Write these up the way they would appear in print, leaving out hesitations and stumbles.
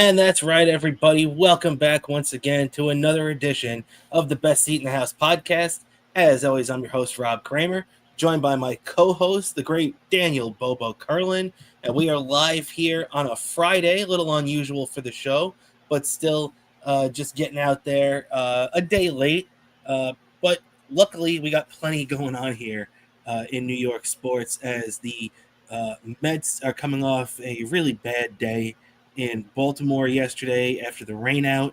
And that's right, everybody. Welcome back once again to another edition of the Best Seat in the House podcast. As always, I'm your host, Rob Kramer, joined by my co-host, the great Daniel Bobo Curlin. And we are live here on a Friday, a little unusual for the show, but still just getting out there a day late. But luckily, we got plenty going on here in New York sports as the Mets are coming off a really bad day in Baltimore yesterday after the rainout.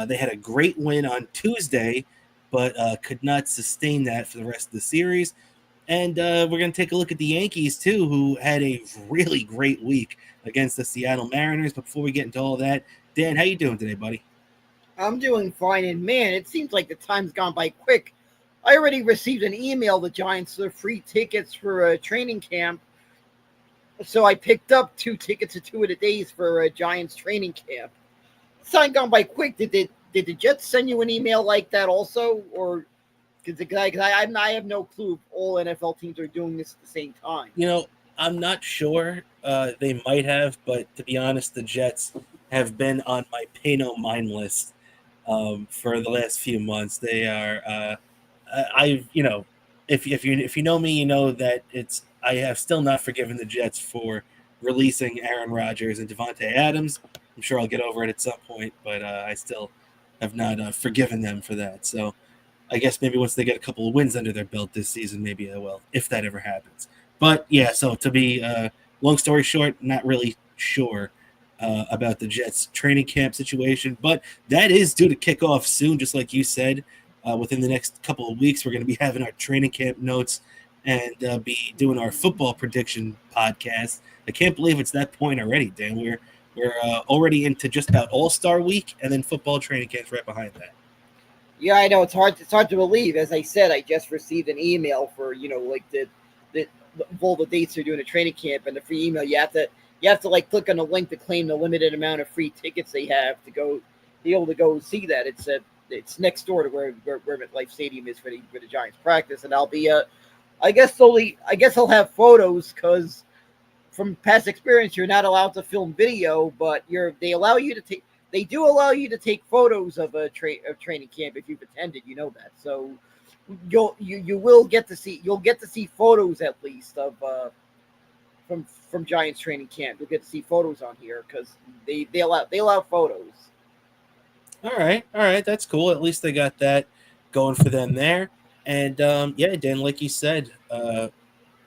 They had a great win on Tuesday, but could not sustain that for the rest of the series. And we're going to take a look at the Yankees, too, who had a really great week against the Seattle Mariners. But before we get into all that, Dan, how you doing today, buddy? I'm doing fine, and man, it seems like the time's gone by quick. I already received an email, the Giants, for free tickets for a training camp. So I picked up 2 tickets to 2 of the days for a Giants training camp. Time gone by quick. Did the Jets send you an email like that also, or because I have no clue if all NFL teams are doing this at the same time? I'm not sure. They might have, but to be honest, the Jets have been on my pay no mind list for the last few months. They are. If you know me, you know that I have still not forgiven the Jets for releasing Aaron Rodgers and Devontae Adams. I'm sure I'll get over it at some point, but I still have not forgiven them for that. So I guess maybe once they get a couple of wins under their belt this season, maybe I will, if that ever happens. But yeah, so to be long story short, not really sure about the Jets training camp situation, but that is due to kick off soon, just like you said. Within the next couple of weeks, we're going to be having our training camp notes and be doing our football prediction podcast. I can't believe it's that point already, Dan. We're already into just about All-Star Week, and then football training camp's right behind that. Yeah, I know it's hard. It's hard to believe. As I said, I just received an email for like the all the dates they're doing a training camp, and the free email. You have to like click on a link to claim the limited amount of free tickets they have to go be able to go see that. It's next door to where MetLife Stadium is for the Giants practice, and I'll be I guess I'll have photos because from past experience you're not allowed to film video, but they do allow you to take photos of training camp if you've attended. You know that, so you will get to see photos at least of from Giants training camp. You'll get to see photos on here because they allow photos. All right, that's cool. At least they got that going for them there. And yeah, Dan, like you said,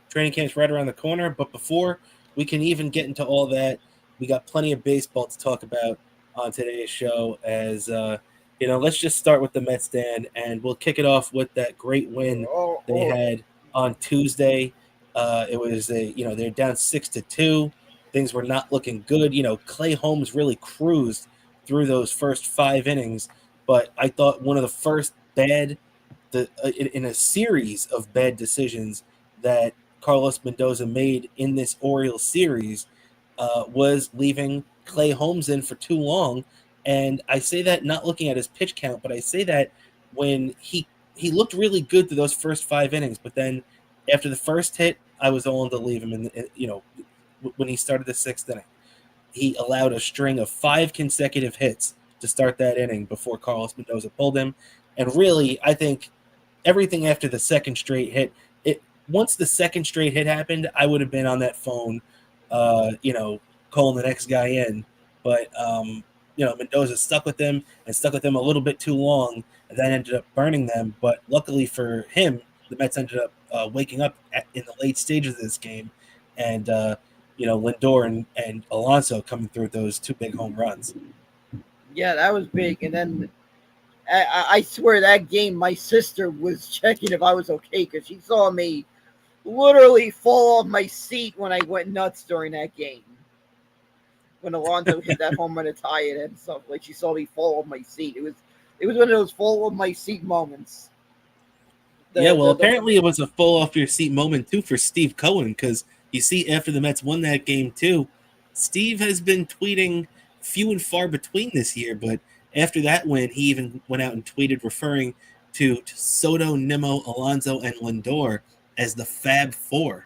training camp's right around the corner. But before we can even get into all that, we got plenty of baseball to talk about on today's show. As let's just start with the Mets, Dan, and we'll kick it off with that great win they had on Tuesday. It was they're down 6-2. Things were not looking good. Clay Holmes really cruised through those first 5 innings, but I thought one of the first in a series of bad decisions that Carlos Mendoza made in this Orioles series was leaving Clay Holmes in for too long. And I say that not looking at his pitch count, but I say that when he looked really good through those first 5 innings, but then after the first hit, I was willing to leave him when he started the 6th inning. He allowed a string of 5 consecutive hits to start that inning before Carlos Mendoza pulled him. And really, I think everything after the second straight hit, once the second straight hit happened, I would have been on that phone, calling the next guy in. But, Mendoza stuck with them a little bit too long, and that ended up burning them. But luckily for him, the Mets ended up waking up in the late stages of this game. And, Lindor and Alonso coming through those 2 big home runs. Yeah, that was big. And then I swear that game, my sister was checking if I was okay because she saw me literally fall off my seat when I went nuts during that game. When Alonso hit that home run to tie it and stuff, like she saw me fall off my seat. It was one of those fall off my seat moments. Apparently it was a fall off your seat moment too for Steve Cohen, because you see after the Mets won that game too, Steve has been tweeting few and far between this year, but after that win, he even went out and tweeted referring to Soto, Nimmo, Alonso, and Lindor as the Fab Four.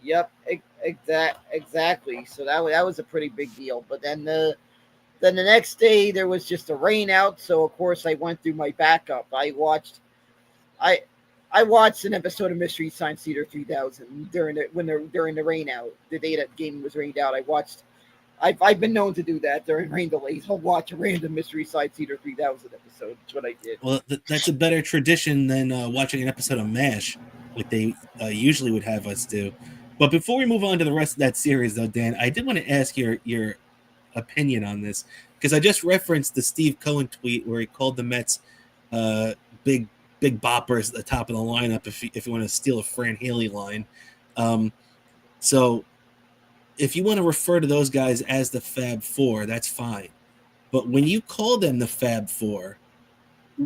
Yep, exactly. So that was a pretty big deal. But then the next day there was just a rain out, so of course I went through my backup. I I watched an episode of Mystery Science Theater 3000 during the rain out. The day that game was rained out, I watched. I've been known to do that during rain delays. I'll watch a random Mystery Science Theater 3000 episode. That's what I did. Well, that's a better tradition than watching an episode of MASH, like they usually would have us do. But before we move on to the rest of that series, though, Dan, I did want to ask your opinion on this because I just referenced the Steve Cohen tweet where he called the Mets uh, big boppers at the top of the lineup if you want to steal a Fran Haley line. So if you want to refer to those guys as the Fab Four, that's fine. But when you call them the Fab Four,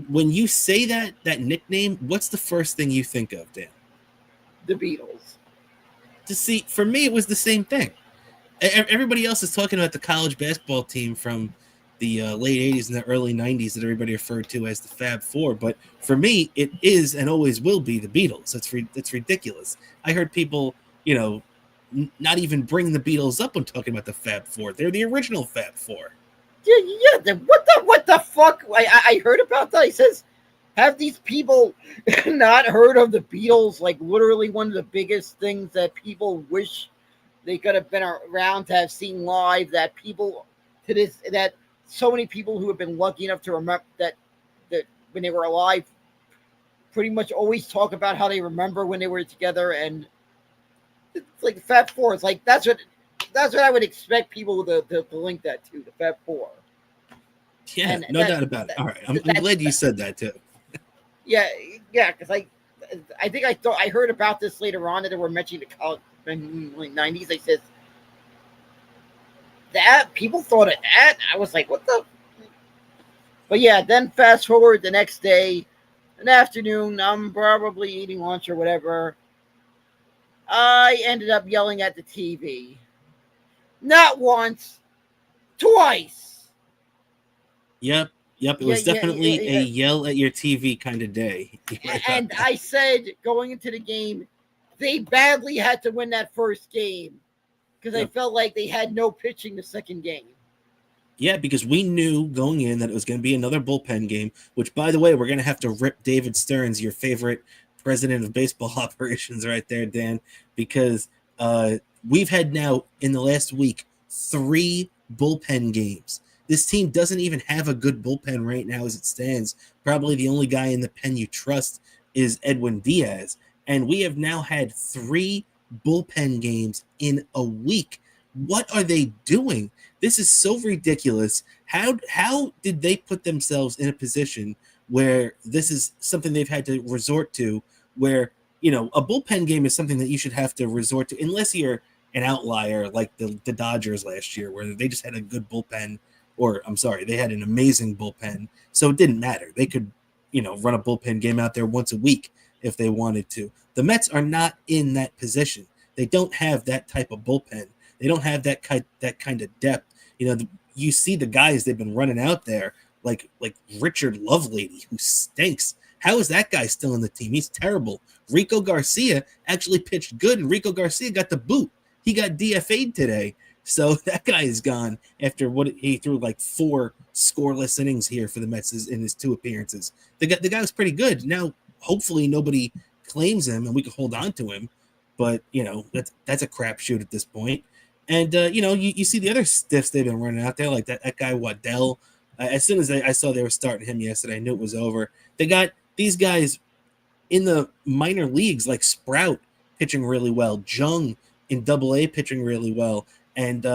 when you say that nickname, what's the first thing you think of, Dan? The Beatles. To see, for me, it was the same thing. Everybody else is talking about the college basketball team from the late 80s and the early 90s that everybody referred to as the Fab Four. But for me, it is and always will be the Beatles. That's ridiculous. I heard people, not even bring the Beatles up when talking about the Fab Four. They're the original Fab Four. Yeah. What the fuck? I heard about that. He says, have these people not heard of the Beatles? Like literally one of the biggest things that people wish they could have been around to have seen live. That so many people who have been lucky enough to remember that when they were alive, pretty much always talk about how they remember when they were together, and it's like the Fab Four. It's like that's what I would expect people to link that to, the Fab Four. Yeah, and no doubt about it. All right, I'm glad you said that too. Yeah, because I think I heard about this later on that they were mentioning the college in the 90s. I said that people thought of that. I was like, what the? But yeah, then fast forward the next day, an afternoon, I'm probably eating lunch or whatever. I ended up yelling at the TV. Not once, twice. Yep. It was definitely a yell at your TV kind of day. And I said, going into the game, they badly had to win that first game because I felt like they had no pitching the second game. Yeah, because we knew going in that it was going to be another bullpen game, which, by the way, we're going to have to rip David Stearns, your favorite president of baseball operations right there, Dan, because we've had now, in the last week, 3 bullpen games. This team doesn't even have a good bullpen right now as it stands. Probably the only guy in the pen you trust is Edwin Diaz. And we have now had 3 bullpen games in a week. What are they doing? This is so ridiculous. How did they put themselves in a position where this is something they've had to resort to, where, a bullpen game is something that you should have to resort to, unless you're an outlier like the Dodgers last year, where they just had a good bullpen, or I'm sorry, they had an amazing bullpen. So it didn't matter. They could, run a bullpen game out there once a week if they wanted to. The Mets are not in that position. They don't have that type of bullpen. They don't have that kind of depth. You see the guys they've been running out there, like Richard Lovelady, who stinks. How is that guy still in the team? He's terrible. Rico Garcia actually pitched good, and Rico Garcia got the boot. He got DFA'd today. So that guy is gone after what he threw, like 4 scoreless innings here for the Mets in his 2 appearances. The guy was pretty good. Now, hopefully nobody claims him and we can hold on to him. But, that's a crapshoot at this point. And, you see the other stiffs they've been running out there, like that guy Waddell. As soon as I saw they were starting him yesterday, I knew it was over. They got these guys in the minor leagues, like Sprout pitching really well, Jung in Double-A pitching really well. And,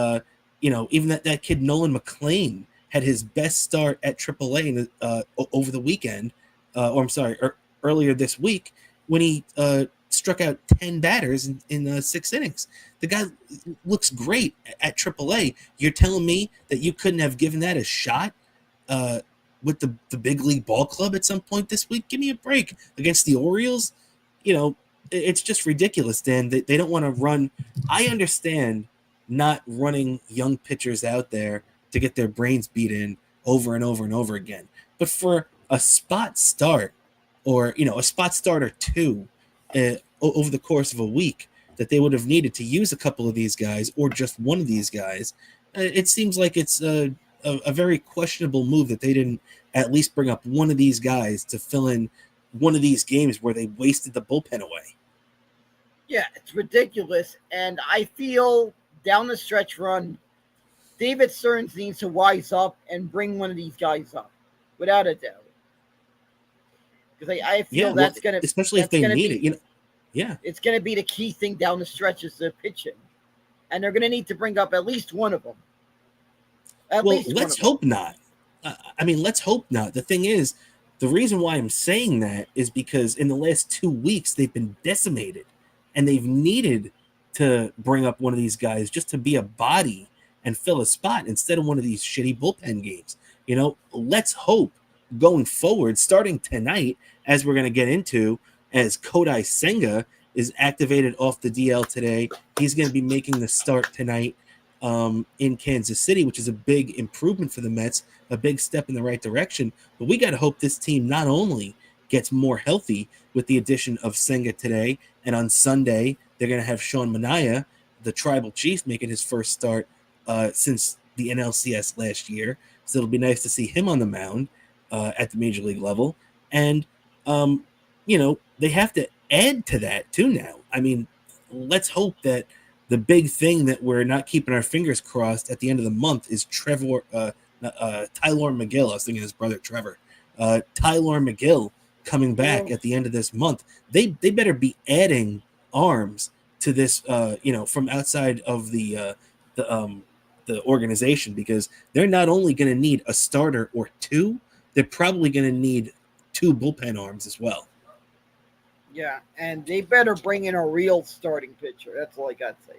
even that kid Nolan McLean had his best start at Triple-A over the weekend, earlier this week, when he struck out 10 batters in 6 innings. The guy looks great at AAA. You're telling me that you couldn't have given that a shot with the big league ball club at some point this week? Give me a break. Against the Orioles, it's just ridiculous, Dan. They don't want to run. I understand not running young pitchers out there to get their brains beat in over and over and over again. But for a spot start, or a spot start or 2 over the course of a week, that they would have needed to use a couple of these guys or just one of these guys. It seems like it's a very questionable move that they didn't at least bring up one of these guys to fill in one of these games where they wasted the bullpen away. Yeah, it's ridiculous. And I feel down the stretch run, David Stearns needs to wise up and bring one of these guys up, without a doubt. Because I feel Yeah, well, gonna especially if that's they gonna need be it, you know. Yeah. it's gonna be the key thing down the stretch is the pitching, and they're gonna need to bring up at least one of them. At Well, least one let's of them. hope not. I mean, let's hope not. The thing is, the reason why I'm saying that is because in the last 2 weeks they've been decimated, and they've needed to bring up one of these guys just to be a body and fill a spot instead of one of these shitty bullpen games. You know, let's hope going forward, starting tonight, as we're going to get into, as Kodai Senga is activated off the DL today. He's going to be making the start tonight in Kansas City, which is a big improvement for the Mets, a big step in the right direction. But we got to hope this team not only gets more healthy with the addition of Senga today, and on Sunday they're going to have Sean Manaea, the Tribal Chief, making his first start since the NLCS last year. So it'll be nice to see him on the mound at the major league level. And, they have to add to that too now. I mean, let's hope that the big thing that we're not keeping our fingers crossed at the end of the month is Tylor McGill. I was thinking his brother Trevor. Tylor McGill coming back at the end of this month. They better be adding arms to this, from outside of the organization, because they're not only going to need a starter or two, they're probably going to need 2 bullpen arms as well. Yeah, and they better bring in a real starting pitcher. That's all I got to say.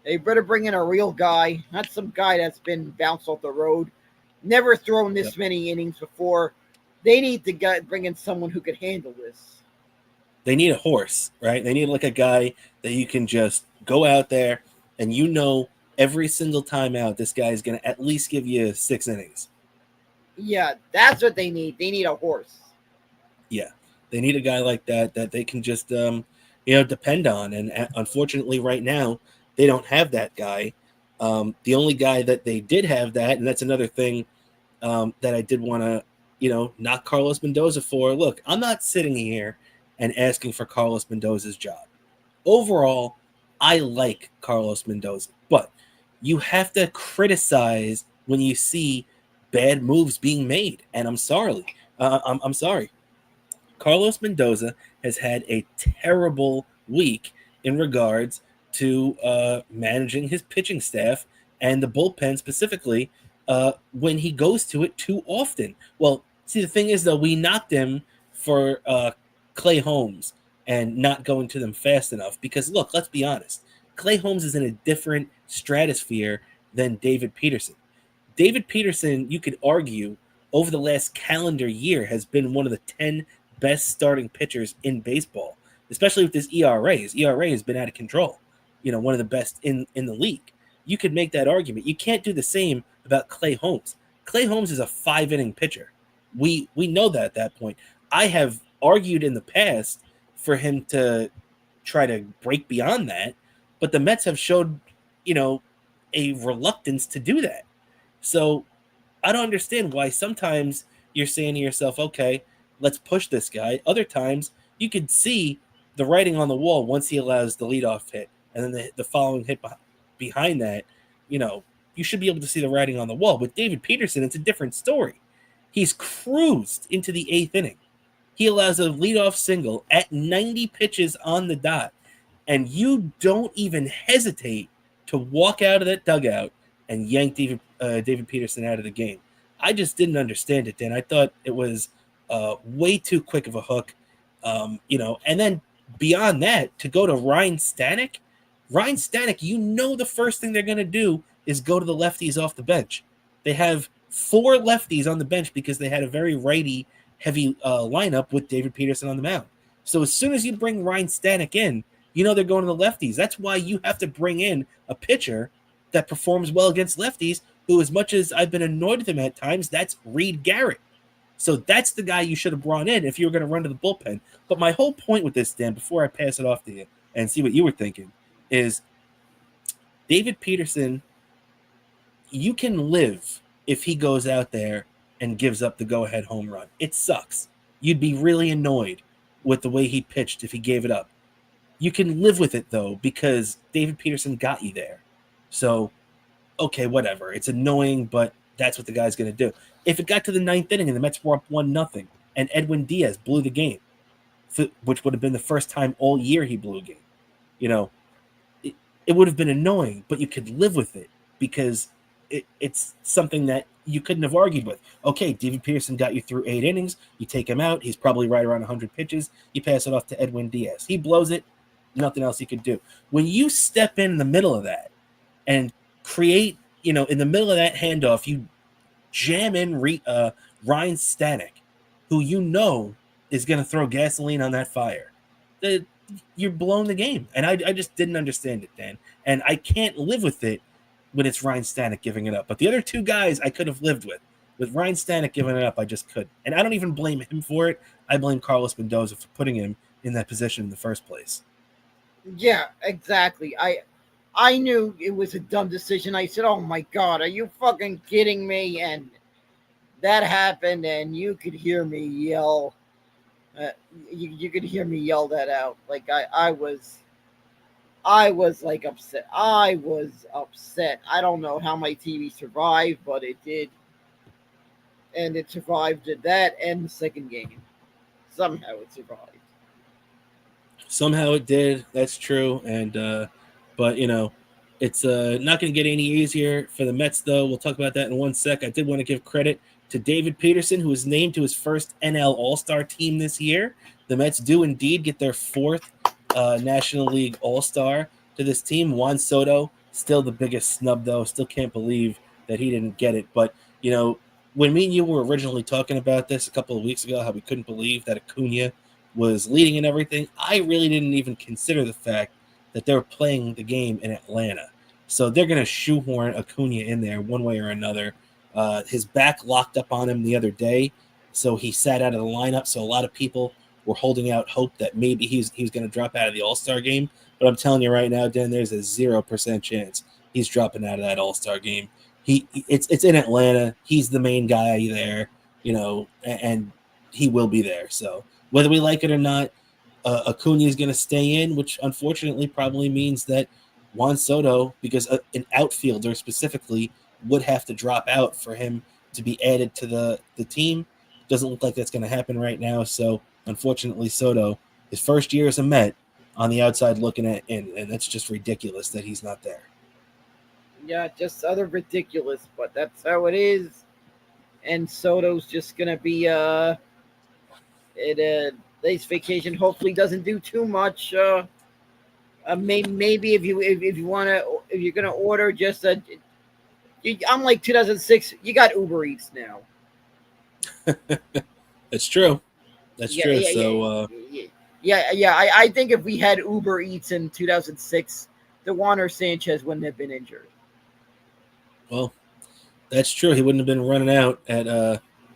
They better bring in a real guy, not some guy that's been bounced off the road, never thrown this many innings before. They need to bring in someone who can handle this. They need a horse, right? They need like a guy that you can just go out there and every single time out, this guy is going to at least give you 6 innings. Yeah, that's what they need. They need a horse. Yeah, they need a guy like that they can just, depend on. And unfortunately, right now, they don't have that guy. The only guy that they did have that, and that's another thing that I did want to, knock Carlos Mendoza for. Look, I'm not sitting here and asking for Carlos Mendoza's job. Overall, I like Carlos Mendoza, but you have to criticize when you see bad moves being made. And I'm sorry. I'm sorry. Carlos Mendoza has had a terrible week in regards to managing his pitching staff and the bullpen specifically when he goes to it too often. Well, see, the thing is, though, we knocked him for Clay Holmes and not going to them fast enough because, look, let's be honest. Clay Holmes is in a different stratosphere than David Peterson. David Peterson, you could argue, over the last calendar year has been one of the 10 best starting pitchers in baseball, especially with his ERA. His ERA has been out of control. One of the best in the league. You could make that argument. You can't do the same about Clay Holmes. Clay Holmes is a 5-inning pitcher. We know that at that point. I have argued in the past for him to try to break beyond that, but the Mets have showed, a reluctance to do that. So I don't understand why sometimes you're saying to yourself, okay, let's push this guy. Other times you could see the writing on the wall once he allows the leadoff hit. And then the following hit behind that, you should be able to see the writing on the wall. With David Peterson, it's a different story. He's cruised into the 8th inning. He allows a leadoff single at 90 pitches on the dot. And you don't even hesitate to walk out of that dugout and yank David Peterson out of the game. I just didn't understand it, Dan. I thought it was way too quick of a hook, and then beyond that, to go to Ryan Stanek, the first thing they're going to do is go to the lefties off the bench. They have 4 lefties on the bench because they had a very righty-heavy lineup with David Peterson on the mound. So as soon as you bring Ryan Stanek in, they're going to the lefties. That's why you have to bring in a pitcher that performs well against lefties, who, as much as I've been annoyed with him at times, that's Reed Garrett. So that's the guy you should have brought in if you were going to run to the bullpen. But my whole point with this, Dan, before I pass it off to you, and see what you were thinking. Is David Peterson, you can live if he goes out there and gives up the go-ahead home run. It sucks. You'd be really annoyed with the way he pitched if he gave it up. You can live with it though because David Peterson got you there. So, okay, whatever. It's annoying, but that's what the guy's going to do. If it got to the ninth inning and the Mets were up 1-0 and Edwin Diaz blew the game, which would have been the first time all year he blew a game, you know, it would have been annoying, but you could live with it because it's something that you couldn't have argued with. Okay, David Peterson got you through 8 innings. You take him out. He's probably right around 100 pitches. You pass it off to Edwin Diaz. He blows it. Nothing else he could do. When you step in the middle of that and create, in the middle of that handoff, you jam in Ryan Stanek, who is going to throw gasoline on that fire. You're blowing the game. And I just didn't understand it, Dan. And I can't live with it when it's Ryan Stanek giving it up. But the other two guys I could have lived with. With Ryan Stanek giving it up, I just couldn't. And I don't even blame him for it. I blame Carlos Mendoza for putting him in that position in the first place. Yeah, exactly. I knew it was a dumb decision. I said, "Oh my God, are you fucking kidding me?" And that happened, and you could hear me yell. You could hear me yell that out. Like I was like upset. I was upset. I don't know how my TV survived, but it did, and it survived that and the second game. Somehow it survived. Somehow it did. That's true. And but it's not going to get any easier for the Mets, though. We'll talk about that in one sec. I did want to give credit to David Peterson, who was named to his first NL All-Star team this year. The Mets do indeed get their fourth National League All-Star to this team. Juan Soto, still the biggest snub, though. Still can't believe that he didn't get it. But, when me and you were originally talking about this a couple of weeks ago, how we couldn't believe that Acuna was leading and everything, I really didn't even consider the fact that they were playing the game in Atlanta. So they're going to shoehorn Acuna in there one way or another. His back locked up on him the other day, so he sat out of the lineup. So a lot of people were holding out hope that maybe he's going to drop out of the All-Star game. But I'm telling you right now, Dan, there's a 0% chance he's dropping out of that All-Star game. It's in Atlanta. He's the main guy there, and he will be there. So whether we like it or not, Acuna is going to stay in, which unfortunately probably means that Juan Soto, because an outfielder specifically would have to drop out for him to be added to the team. Doesn't look like that's going to happen right now. So unfortunately, Soto, his first year as a Met, on the outside looking in, and that's just ridiculous that he's not there. Yeah, just other ridiculous, but that's how it is. And Soto's just gonna be this vacation. Hopefully, doesn't do too much. Maybe if you're gonna order just unlike 2006, you got Uber Eats now. It's true. That's true. Yeah, so I think if we had Uber Eats in 2006, the Juaner Sanchez wouldn't have been injured. Well, that's true. He wouldn't have been running out at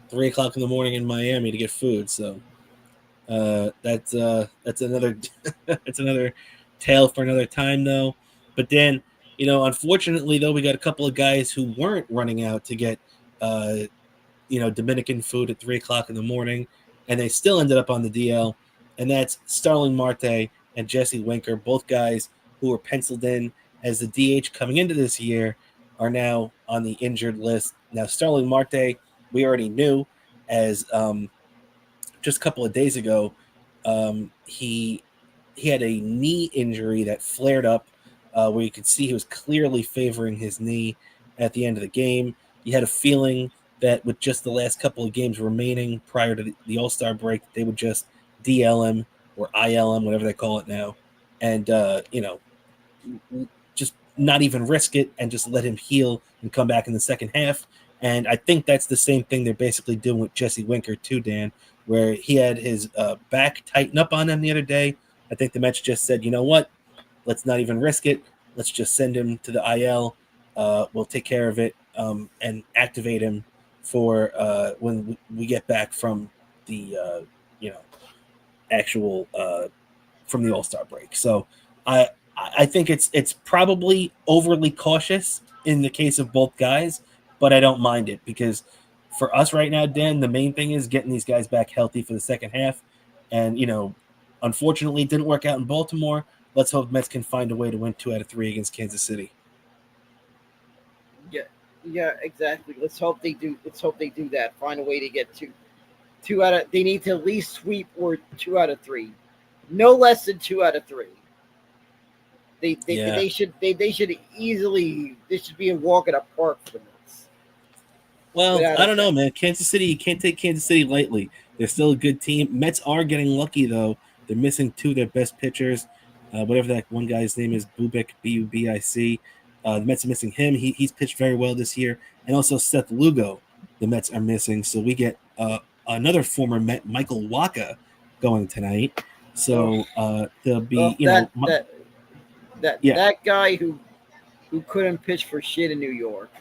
3:00 in the morning in Miami to get food. So that's another that's another tale for another time, though. But then, unfortunately, though, we got a couple of guys who weren't running out to get Dominican food at 3:00 in the morning, and they still ended up on the DL. And that's Starling Marte and Jesse Winker, both guys who were penciled in as the DH coming into this year, are now on the injured list. Now, Starling Marte, we already knew, as just a couple of days ago, he had a knee injury that flared up, where you could see he was clearly favoring his knee at the end of the game. You had a feeling that with just the last couple of games remaining prior to the All-Star break, they would just DL him or IL him, whatever they call it now, and just not even risk it and just let him heal and come back in the second half. And I think that's the same thing they're basically doing with Jesse Winker too, Dan, where he had his back tighten up on him the other day. I think the Mets just said, you know what, let's not even risk it. Let's just send him to the IL. We'll take care of it and activate him for when we get back from the actual from the All-Star break. So I I think it's probably overly cautious in the case of both guys, but I don't mind it because for us right now, Dan, the main thing is getting these guys back healthy for the second half. And unfortunately, it didn't work out in Baltimore. Let's hope Mets can find a way to win 2 out of 3 against Kansas City. Yeah, yeah, exactly. Let's hope they do. Let's hope they do that. Find a way to get two out of. They need to at least sweep or 2 out of 3, no less than 2 out of 3. They they, Yeah. they should they should easily. This should be a walk in a park for the Mets, Well, without I a don't know, doubt. man. Kansas City, you can't take Kansas City lightly. They're still a good team. Mets are getting lucky though. They're missing 2 of their best pitchers. Whatever that one guy's name is, Bubic, Bubic. The Mets are missing him. He's pitched very well this year, and also Seth Lugo. The Mets are missing, so we get another former Met, Michael Waka, going tonight. Oh, So there'll oh, be, yeah. that guy who couldn't pitch for shit in New York.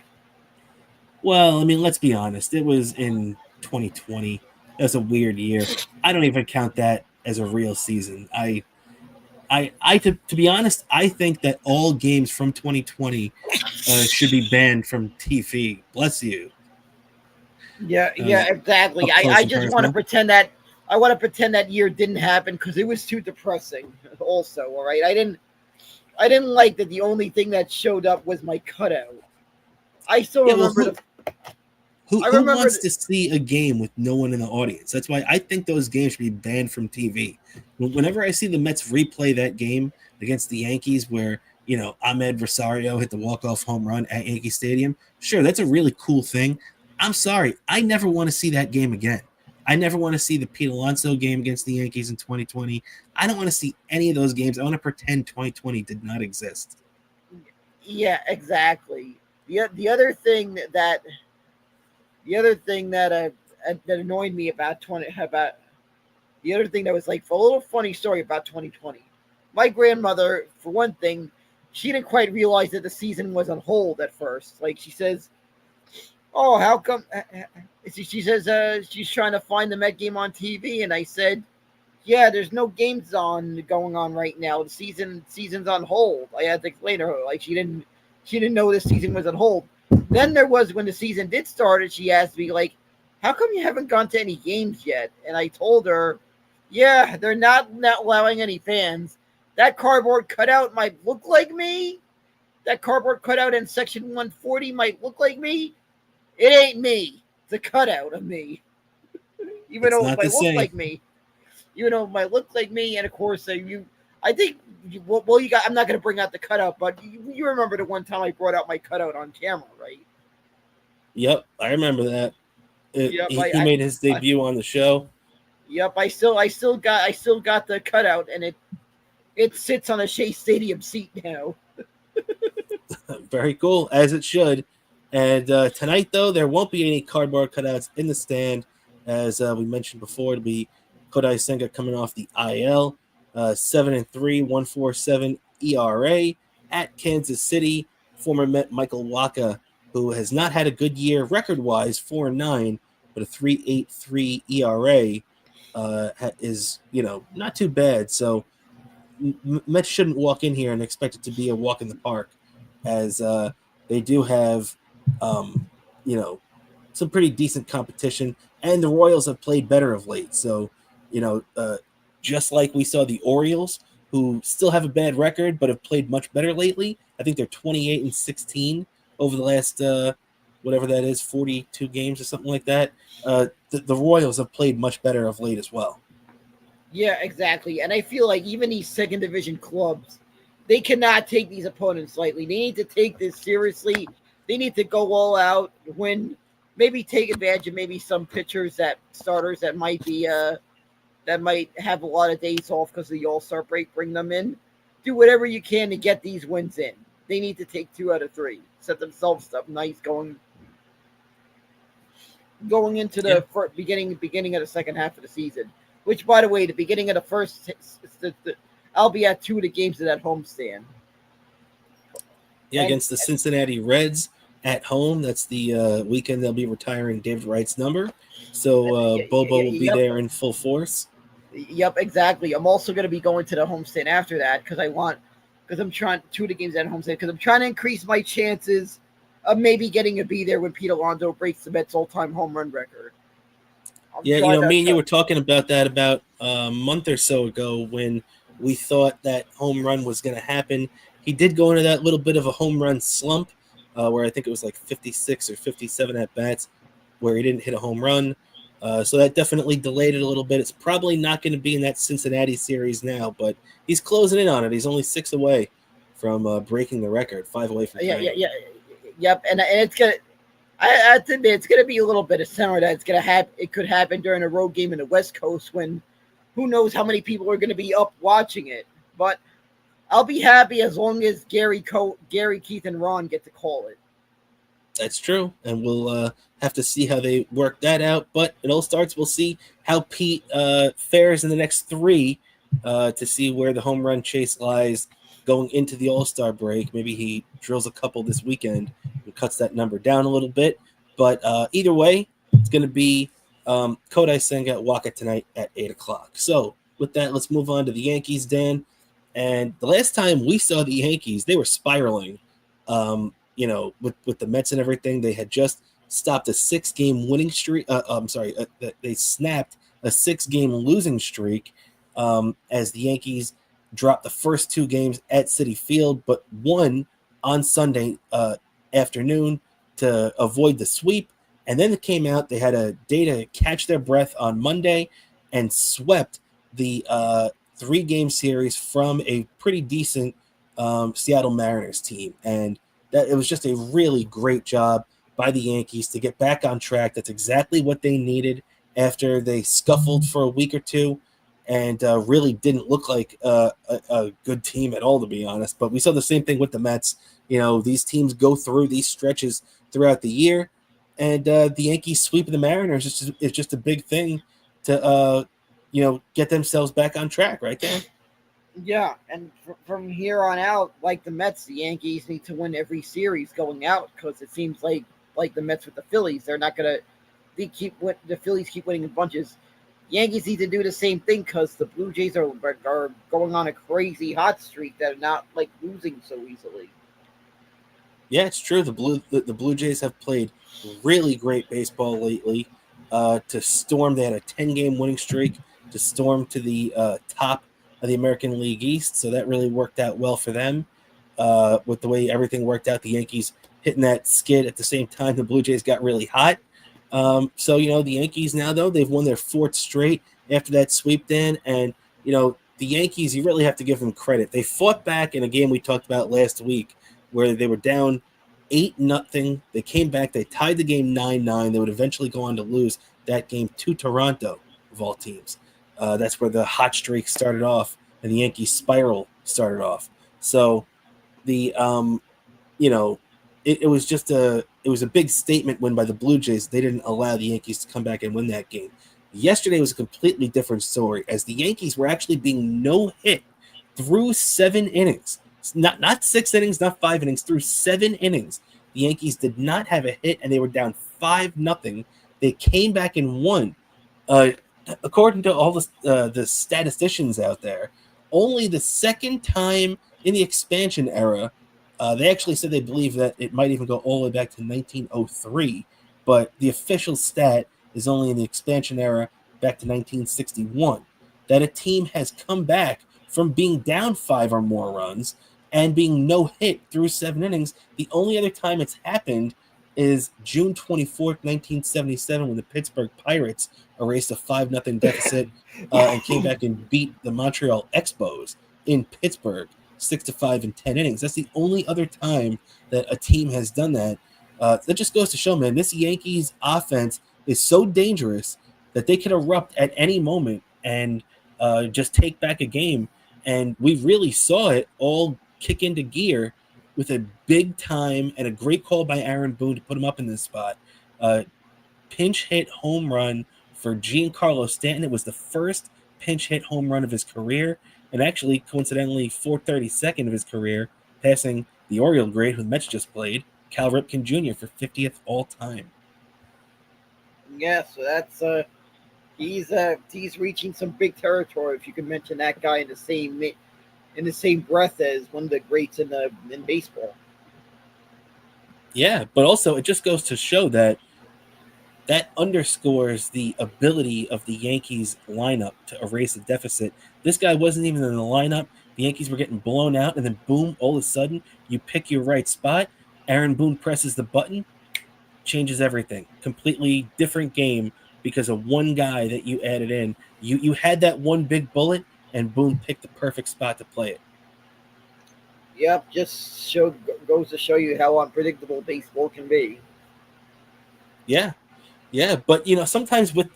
Well, I mean, let's be honest. It was in 2020. That was a weird year. I don't even count that as a real season. To be honest, I think that all games from 2020 should be banned from TV. Bless you. Yeah, Uh, yeah, exactly. Up I close and just want to personal. pretend that I want to pretend that year didn't happen because it was too depressing. Also, all right, I didn't like that the only thing that showed up was my cutout. I still Yeah, well, remember who the. who I who remember. wants to see a game with no one in the audience? That's why I think those games should be banned from TV. Whenever I see the Mets replay that game against the Yankees, where Ahmed Rosario hit the walk-off home run at Yankee Stadium, sure, that's a really cool thing. I'm sorry, I never want to see that game again. I never want to see the Pete Alonso game against the Yankees in 2020. I don't want to see any of those games. I want to pretend 2020 did not exist. Yeah, exactly. The other thing that that annoyed me about 20 about the other thing that was like a little funny story about 2020. My grandmother, for one thing, she didn't quite realize that the season was on hold at first. Like she says, "Oh, how come?" She says she's trying to find the Met game on TV, and I said, "Yeah, there's no games on going on right now. The season's on hold." I had to explain to her like she didn't know the season was on hold. Then there was when the season did start, and she asked me like, "How come you haven't gone to any games yet?" And I told her, "Yeah, they're not allowing any fans. That cardboard cutout might look like me. That cardboard cutout in section 140 might look like me. It ain't me. It's a cutout of me, even It's though it not the might look same. like me. Even though it might look like me." And of course, I think, well, you got. I'm not going to bring out the cutout, but you remember the one time I brought out my cutout on camera, right? Yep, I remember that. Yep, He made his I debut on the show. yep, I still got the cutout, and it sits on a Shea Stadium seat now. Very cool, as it should. And tonight, though, there won't be any cardboard cutouts in the stand, as we mentioned before. It'll be Kodai Senga coming off the IL, 7-3, 1.47 ERA at Kansas City. Former Met Michael Waka, who has not had a good year record-wise, 4-9, but a 3.83 ERA is not too bad. So Mets shouldn't walk in here and expect it to be a walk in the park, as they do have, um, you know, some pretty decent competition, and the Royals have played better of late. So, you know, uh, just like we saw the Orioles, who still have a bad record but have played much better lately. I think they're 28-16 over the last whatever that is, 42 games or something like that. The Royals have played much better of late as well. Yeah, exactly. And I feel like even these second division clubs, they cannot take these opponents lightly. They need to take this seriously. They need to go all out, win, maybe take advantage of maybe some pitchers that starters that might have a lot of days off because of the All-Star break. Bring them in. Do whatever you can to get these wins in. They need to take 2 out of 3. Set themselves up nice going into Yeah. the beginning of the second half of the season. Which, by the way, the beginning of the first, I'll be at 2 of the games of that homestand. Yeah, And against the Cincinnati Reds at home. That's the weekend they'll be retiring David Wright's number. So Bobo will be yep, there in full force. yep, exactly. I'm also going to be going to the homestand after that because I want because I'm trying two of the games at home because I'm trying to increase my chances of maybe getting a B there when Pete Alonso breaks the Mets all-time home run record. I'm Yeah, trying to. me and you were talking about that about a month or so ago when we thought that home run was going to happen. He did go into that little bit of a home run slump where I think it was like 56 or 57 at bats where he didn't hit a home run. So that definitely delayed it a little bit. It's probably not going to be in that Cincinnati series now, but he's closing in on it. He's only 6 away from breaking the record, 5 away from Yeah, tying yeah, it. yeah, yep. And it's gonna. I have to admit, it's gonna be a little bit of similar that it's gonna happen. It could happen during a road game in the West Coast when who knows how many people are gonna be up watching it. But I'll be happy as long as Gary, Keith, and Ron get to call it. That's true, and we'll have to see how they work that out. But it all starts. We'll see how Pete fares in the next 3 to see where the home run chase lies going into the All-Star break. Maybe he drills a couple this weekend and cuts that number down a little bit. But either way, it's going to be Kodai Senga Waka tonight at 8 o'clock. So with that, let's move on to the Yankees, Dan. And the last time we saw the Yankees, they were spiraling. With the Mets and everything, they had just stopped a 6-game winning streak. They snapped a 6-game losing streak as the Yankees dropped the first 2 games at Citi Field, but won on Sunday afternoon to avoid the sweep. And then it came out, they had a day to catch their breath on Monday and swept the 3-game series from a pretty decent Seattle Mariners team. And that it was just a really great job by the Yankees to get back on track. That's exactly what they needed after they scuffled for a week or two and really didn't look like a good team at all, to be honest. But we saw the same thing with the Mets. These teams go through these stretches throughout the year, and the Yankees sweeping the Mariners is just a big thing to get themselves back on track, right, Dan? Yeah, and from here on out, like the Mets, the Yankees need to win every series going out because it seems like the Mets with the Phillies, they're not gonna. The Phillies keep winning in bunches. Yankees need to do the same thing because the Blue Jays are going on a crazy hot streak that are not like losing so easily. Yeah, it's true. The Blue Jays have played really great baseball lately. To storm, they had a 10-game winning streak to storm to the top of the American League East, so that really worked out well for them. With the way everything worked out, the Yankees hitting that skid at the same time the Blue Jays got really hot. So the Yankees now though they've won their 4th straight after that sweep, Dan, and the Yankees, you really have to give them credit. They fought back in a game we talked about last week where they were down 8-0. They came back. They tied the game 9-9. They would eventually go on to lose that game to Toronto, of all teams. That's where the hot streak started off and the Yankees spiral started off. So the you know, it was just it was a big statement win by the Blue Jays. They didn't allow the Yankees to come back and win that game. Yesterday was a completely different story as the Yankees were actually being no hit through 7 innings. Not 6 innings, not 5 innings, through 7 innings. The Yankees did not have a hit and they were down 5-0. They came back and won. Uh, According to all the statisticians out there, only the second time in the expansion era. They actually said they believe that it might even go all the way back to 1903, but the official stat is only in the expansion era back to 1961. That a team has come back from being down 5 or more runs and being no hit through 7 innings. The only other time it's happened is June 24th, 1977, when the Pittsburgh Pirates erased a 5-0 deficit and came back and beat the Montreal Expos in Pittsburgh 6-5 in 10 innings. That's the only other time that a team has done that. That just goes to show, man, this Yankees offense is so dangerous that they can erupt at any moment and just take back a game. And we really saw it all kick into gear with a big time and a great call by Aaron Boone to put him up in this spot. Pinch hit home run for Giancarlo Stanton. It was the first pinch hit home run of his career, and actually, coincidentally, 432nd of his career, passing the Oriole great who the Mets just played, Cal Ripken Jr. for 50th all time. Yeah, so that's he's reaching some big territory if you can mention that guy in the same in the same breath as one of the greats in baseball. Yeah, but also it just goes to show that underscores the ability of the Yankees lineup to erase a deficit. This guy wasn't even in the lineup. The Yankees were getting blown out, and then boom, all of a sudden, you pick your right spot. Aaron Boone presses the button, changes everything. Completely different game because of one guy that you added in. You had that one big bullet, and Boone picked the perfect spot to play it. Yep, just goes to show you how unpredictable baseball can be. Yeah, yeah, but sometimes with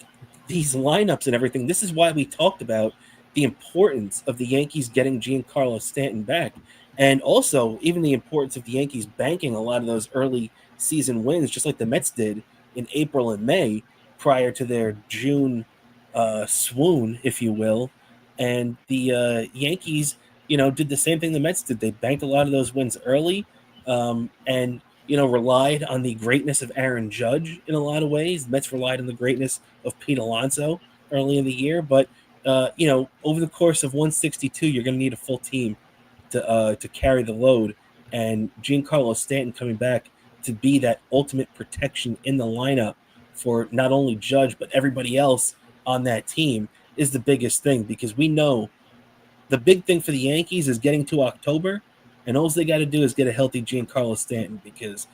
these lineups and everything, this is why we talked about the importance of the Yankees getting Giancarlo Stanton back, and also even the importance of the Yankees banking a lot of those early season wins, just like the Mets did in April and May prior to their June swoon, if you will. And the Yankees, did the same thing the Mets did. They banked a lot of those wins early, and relied on the greatness of Aaron Judge in a lot of ways. The Mets relied on the greatness of Pete Alonso early in the year, but over the course of 162, you're going to need a full team to carry the load. And Giancarlo Stanton coming back to be that ultimate protection in the lineup for not only Judge but everybody else on that team is the biggest thing, because we know the big thing for the Yankees is getting to October, and all they got to do is get a healthy Giancarlo Stanton, because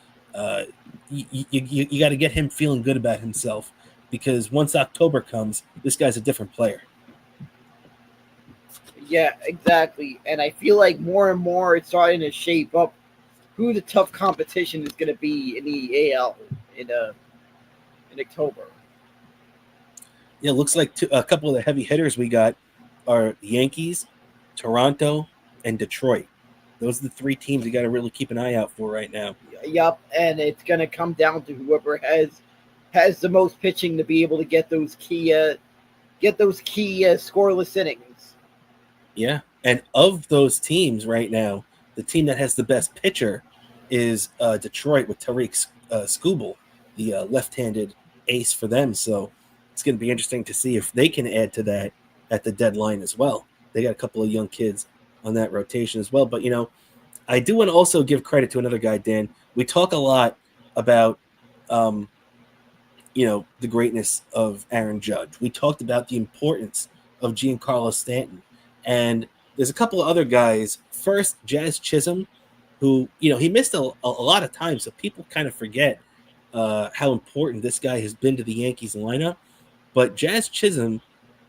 you got to get him feeling good about himself, because once October comes, this guy's a different player. Yeah, exactly. And I feel like more and more it's starting to shape up who the tough competition is going to be in the AL in October. Yeah, it looks like a couple of the heavy hitters we got are the Yankees, Toronto, and Detroit. Those are the three teams you got to really keep an eye out for right now. Yup, and it's going to come down to whoever has the most pitching to be able to get those key scoreless innings. Yeah, and of those teams right now, the team that has the best pitcher is Detroit with Tariq Skubal, the left-handed ace for them. So it's going to be interesting to see if they can add to that at the deadline as well. They got a couple of young kids on that rotation as well. But I do want to also give credit to another guy, Dan. We talk a lot about um, the greatness of Aaron Judge. We talked about the importance of Giancarlo Stanton. And there's a couple of other guys. First, Jazz Chisholm, who, he missed a lot of time, so people kind of forget how important this guy has been to the Yankees lineup. But Jazz Chisholm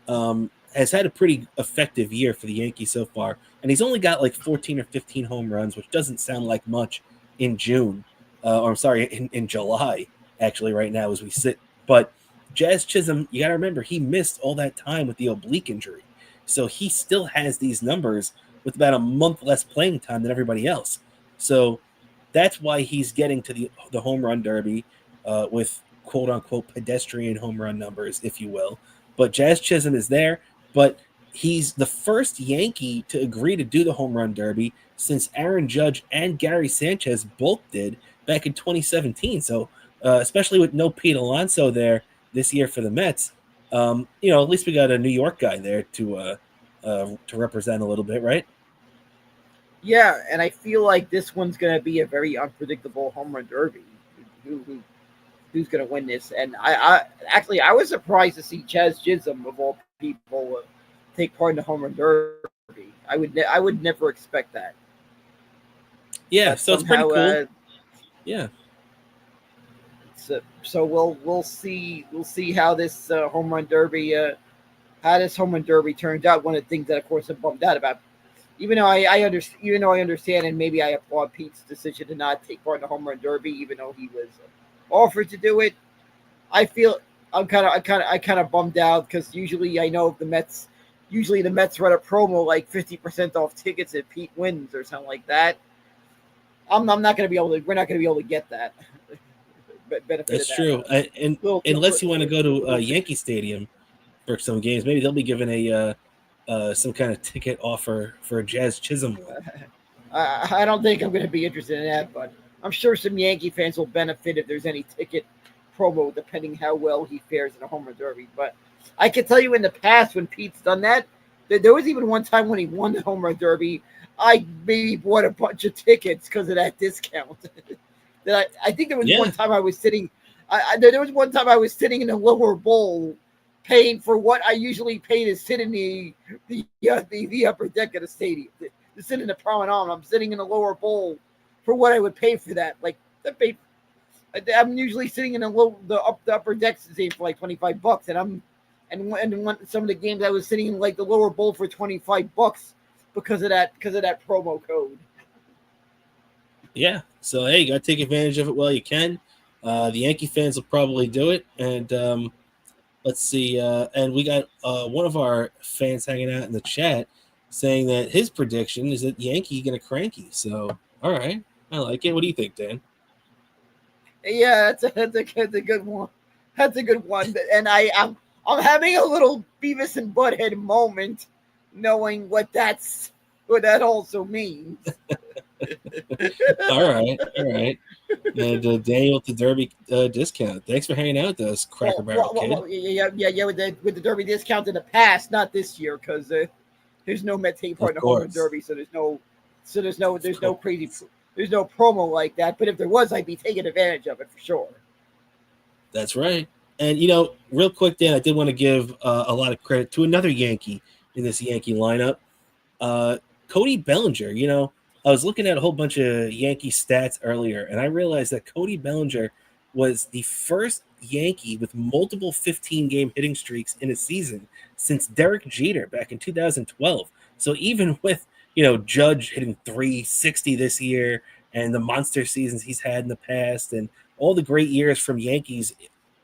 has had a pretty effective year for the Yankees so far. And he's only got like 14 or 15 home runs, which doesn't sound like much in June. Or I'm sorry, in July, actually, right now as we sit. But Jazz Chisholm, you got to remember, he missed all that time with the oblique injury. So he still has these numbers with about a month less playing time than everybody else. So that's why he's getting to the home run derby with quote unquote pedestrian home run numbers, if you will. But Jazz Chisholm is there, but he's the first Yankee to agree to do the home run derby since Aaron Judge and Gary Sanchez both did back in 2017. So especially with no Pete Alonso there this year for the Mets, at least we got a New York guy there to represent a little bit, right? Yeah, and I feel like this one's going to be a very unpredictable home run derby. Who, who, who's going to win this? And I was surprised to see Chaz Chisholm of all people take part in the home run derby. I would never expect that. Yeah, But so it's pretty somehow, cool. Yeah. so we'll see how this home run derby turns out. One of the things that, of course, I'm bummed out about, even though I understand, and maybe I applaud Pete's decision to not take part in the home run derby, even though he was offered to do it. I feel I kind of bummed out because usually I know the Mets run a promo like 50% off tickets if Pete wins or something like that. I'm not going to be able to. We're not going to be able to get that benefit. That's of that. true. And unless you want to go to Yankee Stadium for some games, maybe they'll be giving some kind of ticket offer for a Jazz Chisholm one. I don't think I'm going to be interested in that, but I'm sure some Yankee fans will benefit if there's any ticket promo, depending how well he fares in a home run derby. But I can tell you in the past when Pete's done that, There was even one time when he won the home run derby, I maybe bought a bunch of tickets because of that discount. I think there was one Yeah, time I was sitting. There was one time I was sitting in the lower bowl, paying for what I usually pay to sit in the upper deck of the stadium, to sit in the promenade. I'm sitting in the lower bowl for what I would pay for that. Like I'm usually sitting in the upper deck stadium for like $25, and some of the games I was sitting in like the lower bowl for $25 because of that promo code. yeah. So hey, you got to take advantage of it while you can. The Yankee fans will probably do it, and let's see. And we got one of our fans hanging out in the chat saying that his prediction is that Yankee gonna cranky. So all right, I like it. What do you think, Dan? Yeah, that's a good one. That's a good one. And I'm having a little Beavis and Butthead moment, knowing what that also means. All right. And Daniel with the Derby discount. Thanks for hanging out with us, Cracker Barrel Kid. Yeah. With the Derby discount in the past, not this year, because there's no Met take part Of in the home run course. derby, there's no Cool. crazy, there's no promo like that. But if there was, I'd be taking advantage of it for sure. That's right. And real quick, Dan, I did want to give a lot of credit to another Yankee in this Yankee lineup, uh, Cody Bellinger. I was looking at a whole bunch of Yankee stats earlier, and I realized that Cody Bellinger was the first Yankee with multiple 15-game hitting streaks in a season since Derek Jeter back in 2012. So even with Judge hitting 360 this year, and the monster seasons he's had in the past, and all the great years from Yankees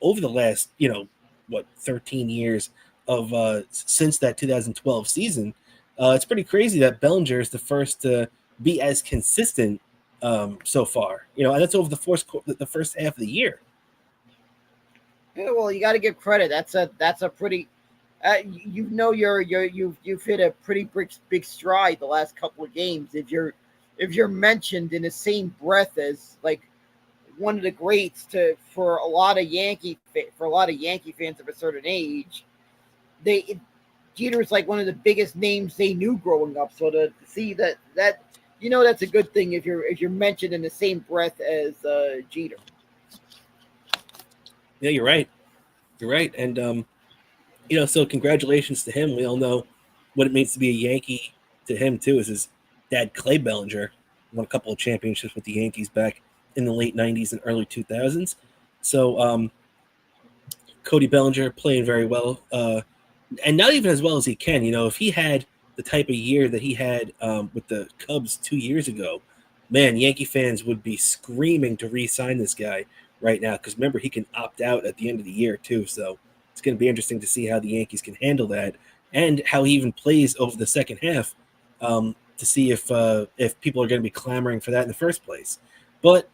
over the last 13 years of since that 2012 season, it's pretty crazy that Bellinger is the first to be as consistent so far. And that's over the first half of the year. Yeah, well, you got to give credit. That's a pretty. You've hit a pretty big stride the last couple of games. If you're mentioned in the same breath as like one of the greats for a lot of Yankee fans of a certain age, they Jeter's like one of the biggest names they knew growing up. So to see that that's a good thing if you're mentioned in the same breath as Jeter. Yeah, you're right. You're right. And so congratulations to him. We all know what it means to be a Yankee to him too. Is his dad Clay Bellinger won a couple of championships with the Yankees back in the late '90s and early 2000s. So Cody Bellinger playing very well, and not even as well as he can. If he had the type of year that he had with the Cubs 2 years ago, man, Yankee fans would be screaming to re-sign this guy right now. Because remember, he can opt out at the end of the year too. So it's going to be interesting to see how the Yankees can handle that, and how he even plays over the second half, to see if people are going to be clamoring for that in the first place. But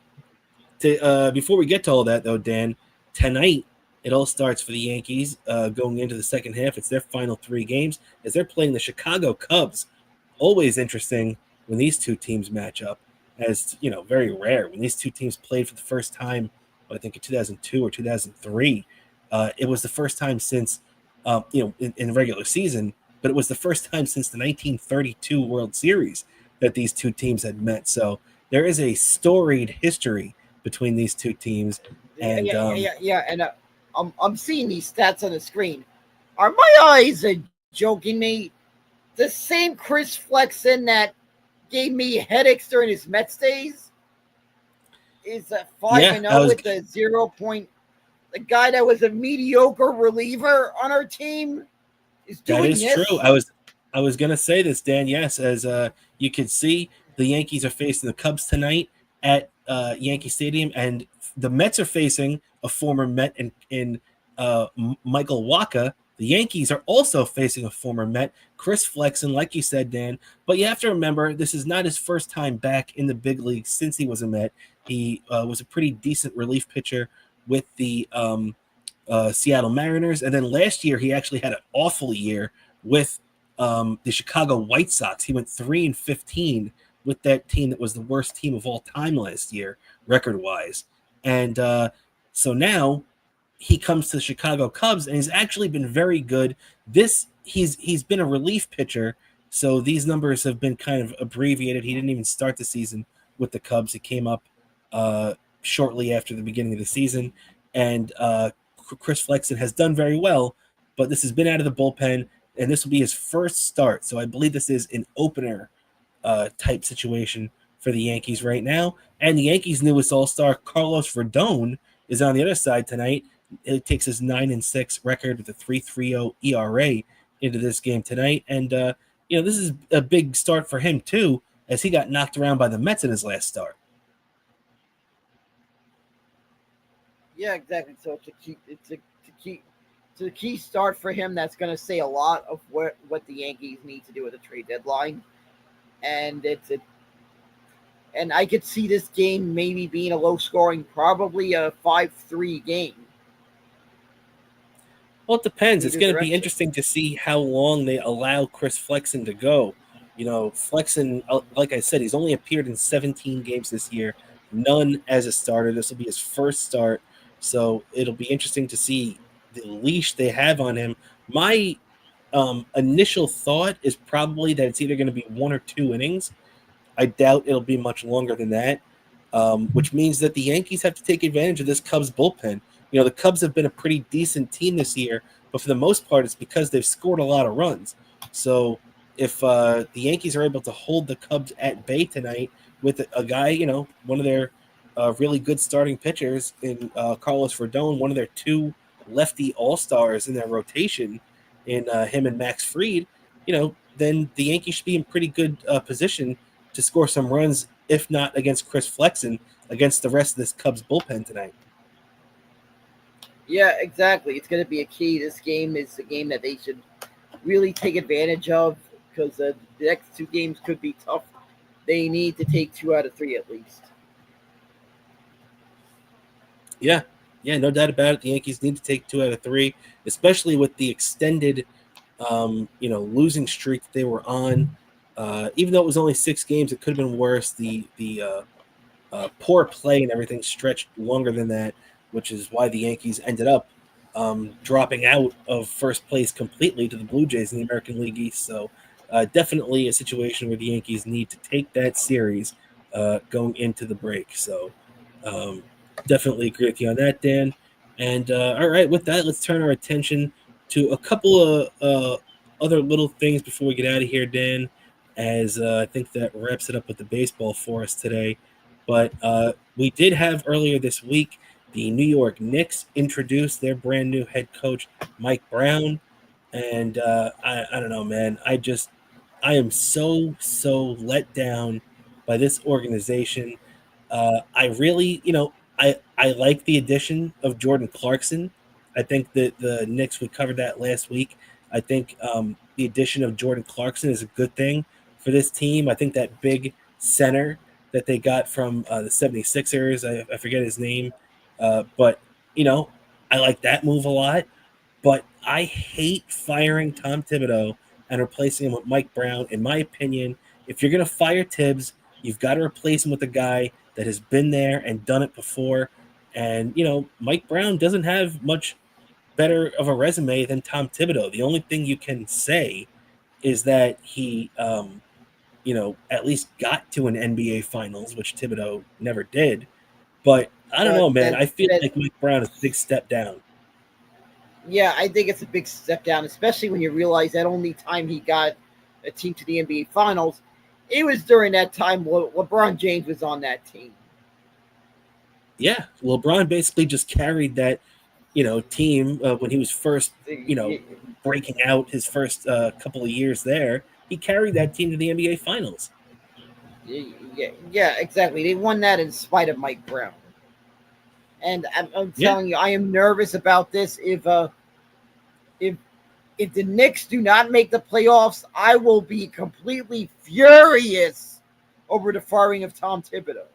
before we get to all that, though, Dan, tonight it all starts for the Yankees going into the second half. It's their final 3 games as they're playing the Chicago Cubs. Always interesting when these two teams match up, as very rare. When these two teams played for the first time, I think in 2002 or 2003, it was the first time since in the regular season, but it was the first time since the 1932 World Series that these two teams had met. So there is a storied history between these two teams. And Yeah. And I'm seeing these stats on the screen. Are my eyes joking me? The same Chris Flexen that gave me headaches during his Mets days is a 5 yeah, and I 0 was with the 0. The guy that was a mediocre reliever on our team is that doing is true. this. I was gonna say this, Dan. Yes, as you can see, the Yankees are facing the Cubs tonight at Yankee Stadium, and the Mets are facing a former Met in Michael Waka. The Yankees are also facing a former Met, Chris Flexen, like you said, Dan. But you have to remember, this is not his first time back in the big leagues since he was a Met. He was a pretty decent relief pitcher with the Seattle Mariners, and then last year he actually had an awful year with the Chicago White Sox. He went 3-15 with that team that was the worst team of all time last year, record-wise. And so now he comes to the Chicago Cubs, and he's actually been very good. He's been a relief pitcher, so these numbers have been kind of abbreviated. He didn't even start the season with the Cubs. He came up uh, shortly after the beginning of the season, and Chris Flexen has done very well. But this has been out of the bullpen, and this will be his first start. So I believe this is an opener type situation for the Yankees right now. And the Yankees' newest All Star, Carlos Rodon, is on the other side tonight. It takes his 9-6 record with a 3.30 ERA into this game tonight, and this is a big start for him too, as he got knocked around by the Mets in his last start. Yeah, exactly. So it's a key start for him. That's going to say a lot of what the Yankees need to do at the trade deadline, and and I could see this game maybe being a low scoring, probably a 5-3 game. Well, it depends. It's Either going to be direction. interesting to see how long they allow Chris Flexen to go. Flexen, like I said, he's only appeared in 17 games this year, none as a starter. This will be his first start, so it'll be interesting to see the leash they have on him. My initial thought is probably that it's either going to be 1 or 2 innings. I doubt it'll be much longer than that, which means that the Yankees have to take advantage of this Cubs bullpen. The Cubs have been a pretty decent team this year, but for the most part, it's because they've scored a lot of runs. So if the Yankees are able to hold the Cubs at bay tonight with a guy, one of their really good starting pitchers in Carlos Rodon, one of their two lefty all-stars in their rotation in him and Max Fried, then the Yankees should be in pretty good position to score some runs, if not against Chris Flexen, against the rest of this Cubs bullpen tonight. Yeah, exactly. It's going to be a key. This game is a game that they should really take advantage of because the next two games could be tough. They need to take 2 out of 3 at least. Yeah, yeah, no doubt about it. The Yankees need to take 2 out of 3, especially with the extended, losing streak that they were on. Even though it was only 6 games, it could have been worse. The poor play and everything stretched longer than that, which is why the Yankees ended up dropping out of first place completely to the Blue Jays in the American League East. So definitely a situation where the Yankees need to take that series going into the break. So um, definitely agree with you on that, Dan. And all right, with that, let's turn our attention to a couple of other little things before we get out of here, Dan, as I think that wraps it up with the baseball for us today. But we did have earlier this week the New York Knicks introduce their brand new head coach, Mike Brown. And I don't know, man. I am so let down by this organization. I really, I like the addition of Jordan Clarkson. I think that the Knicks, we covered that last week. I think the addition of Jordan Clarkson is a good thing for this team. I think that big center that they got from the 76ers, I forget his name, but, you know, I like that move a lot. But I hate firing Tom Thibodeau and replacing him with Mike Brown. In my opinion, if you're going to fire Tibbs, you've got to replace him with a guy that has been there and done it before. And, Mike Brown doesn't have much better of a resume than Tom Thibodeau. The only thing you can say is that he, at least got to an NBA Finals, which Thibodeau never did. But I don't But know, man. that I feel that like Mike Brown is a big step down. yeah, I think it's a big step down, especially when you realize that only time he got a team to the NBA Finals, it was during that time LeBron James was on that team. Yeah, LeBron basically just carried that, team when he was first, you know, breaking out his first couple of years there. He carried that team to the NBA Finals. Yeah, exactly. They won that in spite of Mike Brown. And I'm Yeah, telling you, I am nervous about this. If if the Knicks do not make the playoffs, I will be completely furious over the firing of Tom Thibodeau.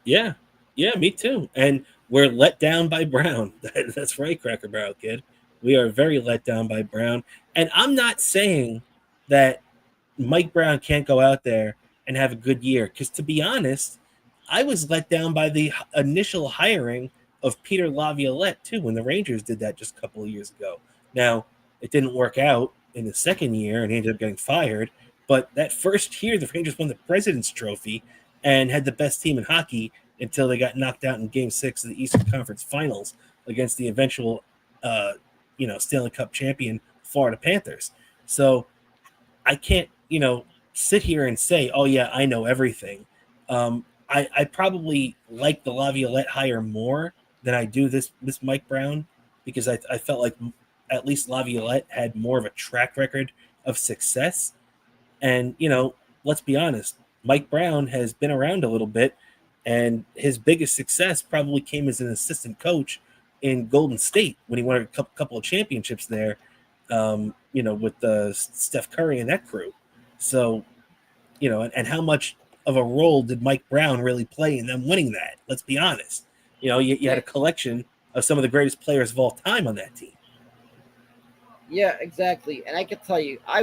yeah, yeah, me too. And we're let down by Brown. That's right, Cracker Barrel Kid. We are very let down by Brown. And I'm not saying that Mike Brown can't go out there and have a good year. Because to be honest, I was let down by the initial hiring of Peter Laviolette too, when the Rangers did that just a couple of years ago. Now, it didn't work out in the second year, and he ended up getting fired. But that first year, the Rangers won the President's Trophy and had the best team in hockey until they got knocked out in Game 6 of the Eastern Conference Finals against the eventual, Stanley Cup champion Florida Panthers. So I can't, sit here and say, "Oh yeah, I know everything." I probably like the Laviolette hire more than I do this Mike Brown, because I felt like at least Laviolette had more of a track record of success. And let's be honest, Mike Brown has been around a little bit, and his biggest success probably came as an assistant coach in Golden State when he won a couple of championships there. With the Steph Curry and that crew. So, and how much of a role did Mike Brown really play in them winning that? Let's be honest. You had a collection of some of the greatest players of all time on that team. Yeah, exactly. And I can tell you, I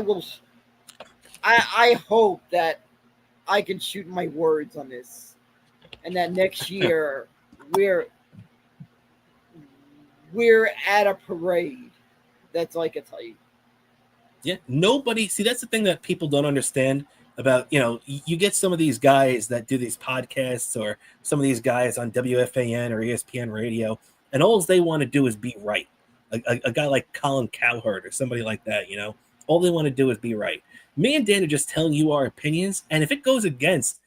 hope that I can shoot my words on this, and that next year we're we're at a parade. That's all I can tell you. Yeah, nobody. See, that's the thing that people don't understand about. You get some of these guys that do these podcasts, or some of these guys on WFAN or ESPN radio, and all they want to do is be right. A guy like Colin Cowherd or somebody like that, all they want to do is be right. Me and Dan are just telling you our opinions, and if it goes against,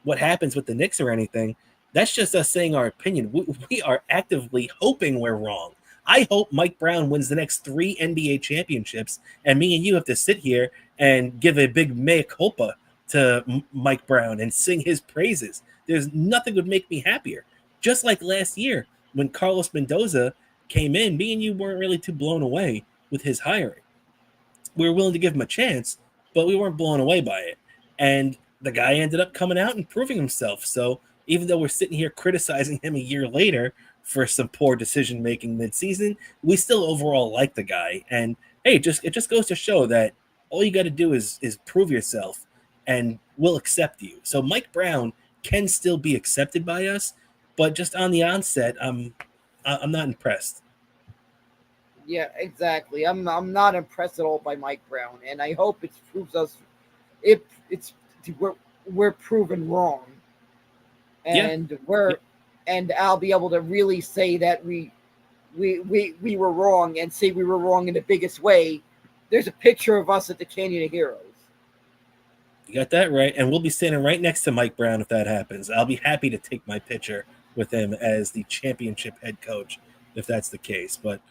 what happens with the Knicks or anything, that's just us saying our opinion. We are actively hoping we're wrong. I hope Mike Brown wins the next 3 NBA championships, and me and you have to sit here and give a big mea culpa to Mike Brown and sing his praises. There's nothing would make me happier. Just like last year when Carlos Mendoza came in, me and you weren't really too blown away with his hiring. We were willing to give him a chance, but we weren't blown away by it. And the guy ended up coming out and proving himself. So even though we're sitting here criticizing him a year later for some poor decision making mid-season, we still overall like the guy. And hey, it just goes to show that all you got to do is prove yourself, and we'll accept you. So Mike Brown can still be accepted by us, but just on the onset, I'm not impressed. Yeah, exactly. I'm not impressed at all by Mike Brown, and I hope it proves us it's we're proven wrong, Yeah, and I'll be able to really say that we were wrong, and say we were wrong in the biggest way. There's a picture of us at the Canyon of Heroes. you got that right. And we'll be standing right next to Mike Brown if that happens. I'll be happy to take my picture with him as the championship head coach if that's the case. But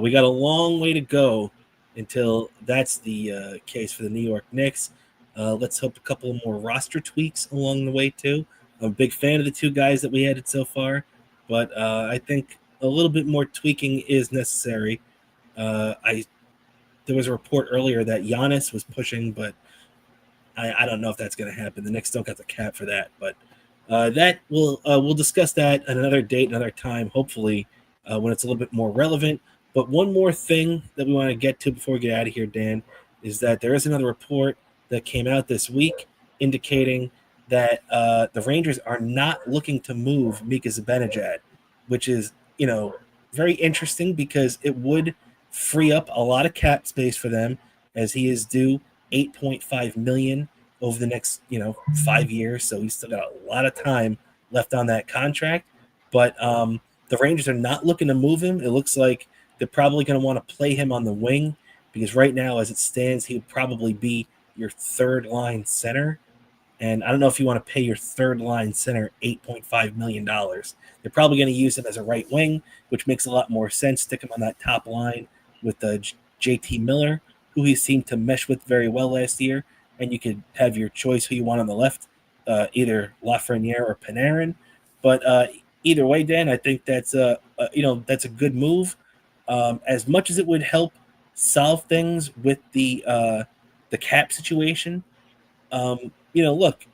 we got a long way to go until that's the case for the New York Knicks. Let's hope a couple more roster tweaks along the way, too. I'm a big fan of the 2 guys that we added so far, but I think a little bit more tweaking is necessary. There was a report earlier that Giannis was pushing, but I don't know if that's going to happen. The Knicks don't got the cap for that, but that we'll discuss that at another date, another time, hopefully when it's a little bit more relevant. But one more thing that we want to get to before we get out of here, Dan, is that there is another report that came out this week indicating that the Rangers are not looking to move Mika Zibanejad, which is very interesting because it would free up a lot of cap space for them, as he is due 8.5 million over the next 5 years, so he's still got a lot of time left on that contract. But the Rangers are not looking to move him. It looks like they're probably going to want to play him on the wing, because right now, as it stands, he would probably be your third line center. And I don't know if you want to pay your third line center $8.5 million. They're probably going to use him as a right wing, which makes a lot more sense. Stick him on that top line with JT Miller, who he seemed to mesh with very well last year. And you could have your choice who you want on the left, either Lafreniere or Panarin. But either way, Dan, I think that's that's a good move. As much as it would help solve things with the cap situation, look,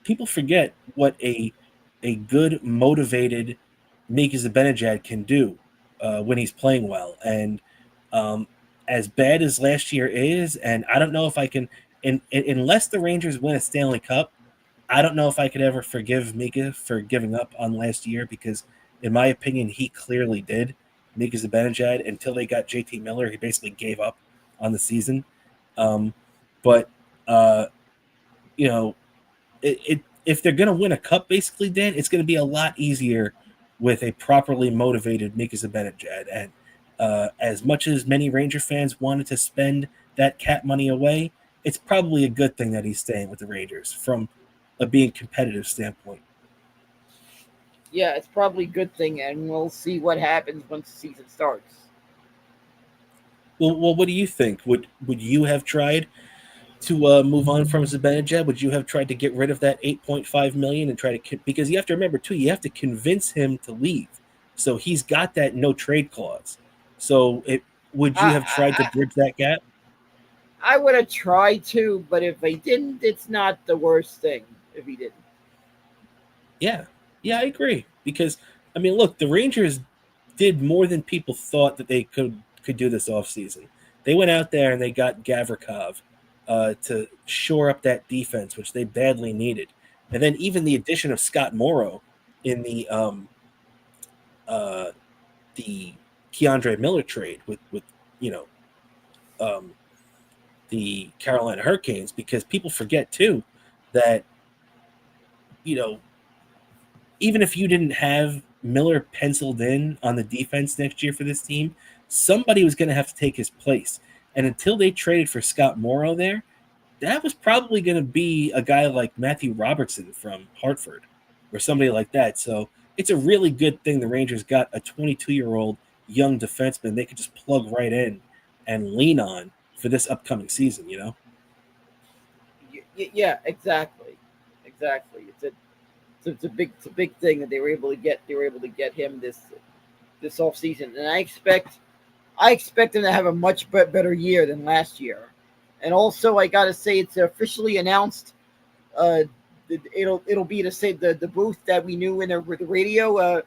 people forget what a good, motivated Mika Zibanejad can do when he's playing well. And as bad as last year is, and I don't know if I can, unless the Rangers win a Stanley Cup, I don't know if I could ever forgive Mika for giving up on last year, because in my opinion, he clearly did. Mika Zibanejad, until they got JT Miller, he basically gave up on the season. But you know, if they're going to win a cup, basically, Dan, it's going to be a lot easier with a properly motivated Mika Zibanejad. And as much as many Ranger fans wanted to spend that cap money away, it's probably a good thing that he's staying with the Rangers from a being competitive standpoint. Yeah, it's probably a good thing, and we'll see what happens once the season starts. Well, what do you think? Would you have tried to move on from Zibanejad? Would you have tried to get rid of that 8.5 million and try to, because you have to remember too, you have to convince him to leave. So he's got that no trade clause. So would you have tried to I, bridge that gap? I would have tried to, but if he didn't, it's not the worst thing if he didn't. Yeah, yeah, I agree. Because I mean, look, the Rangers did more than people thought that they could do this offseason. They went out there and they got Gavrikov to shore up that defense, which they badly needed. And then even the addition of Scott Morrow in the Keandre Miller trade with you know um, the Carolina Hurricanes, because people forget too that you know even if you didn't have Miller penciled in on the defense next year for this team, somebody was going to have to take his place. And until they traded for Scott Morrow there, that was probably going to be a guy like Matthew Robertson from Hartford or somebody like that. So it's a really good thing the Rangers got a 22-year-old young defenseman they could just plug right in and lean on for this upcoming season, you know? Yeah, exactly. It's a big thing that they were able to get him this off season, and I expect him to have a much better year than last year. And also, I gotta say, it's officially announced. It'll be the booth that we knew in the radio.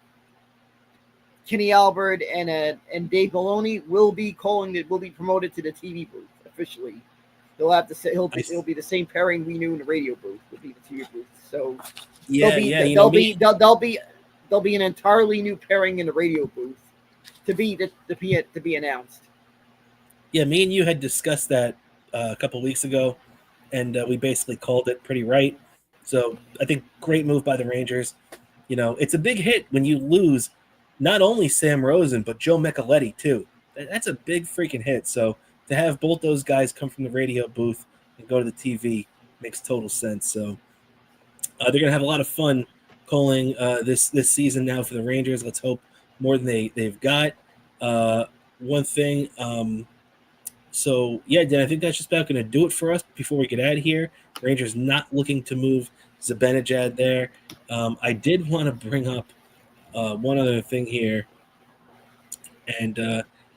Kenny Albert and Dave Maloney will be promoted to the TV booth officially. He'll have to say it'll be the same pairing we knew in the radio booth. Will be the TV booth. So Yeah, yeah. You know, there'll be an entirely new pairing in the radio booth to be announced. Yeah, me and you had discussed that a couple weeks ago, and we basically called it pretty right. So I think great move by the Rangers. You know, it's a big hit when you lose not only Sam Rosen but Joe Micheletti too. That's a big freaking hit. So to have both those guys come from the radio booth and go to the TV makes total sense. So they're gonna have a lot of fun calling this season now for the Rangers. Let's hope more than they've got. One thing. So yeah, Dan, I think that's just about going to do it for us before we get out of here. Rangers not looking to move Zibanejad there. I did want to bring up one other thing here and